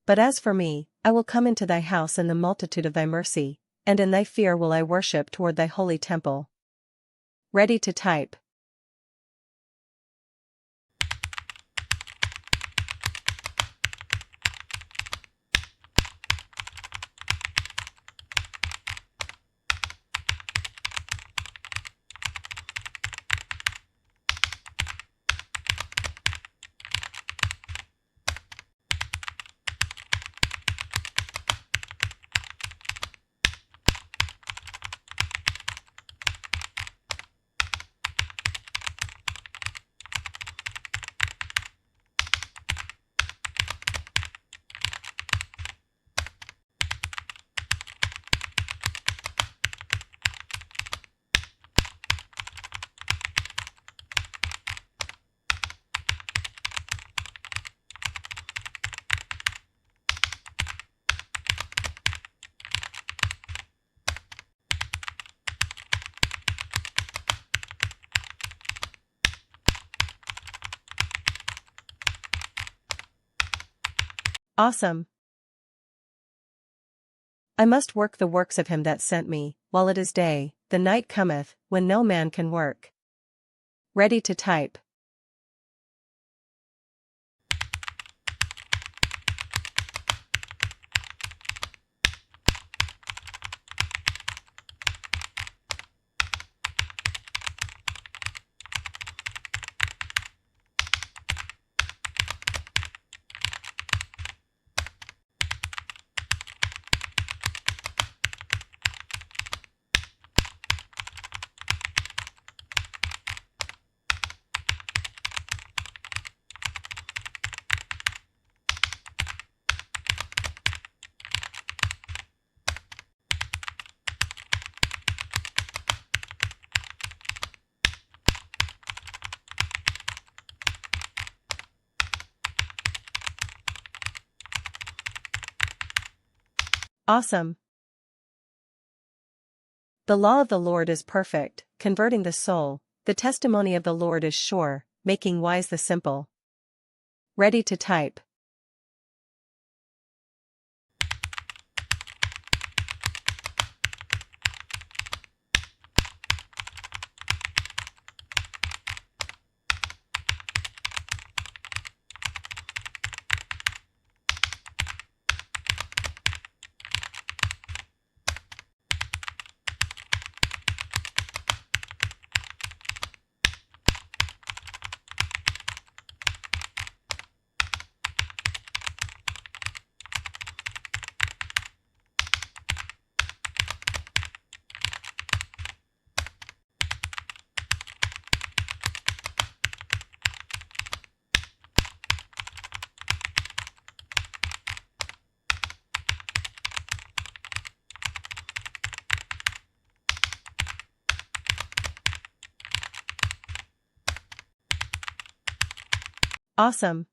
But as for me, I will come into thy house in the multitude of thy mercy, and in thy fear will I worship toward thy holy temple. Ready to type. Awesome. I must work the works of him that sent me, while it is day, the night cometh, when no man can work. Ready to type. Awesome. The law of the Lord is perfect, converting the soul. The testimony of the Lord is sure, making wise the simple. Ready to type. Awesome.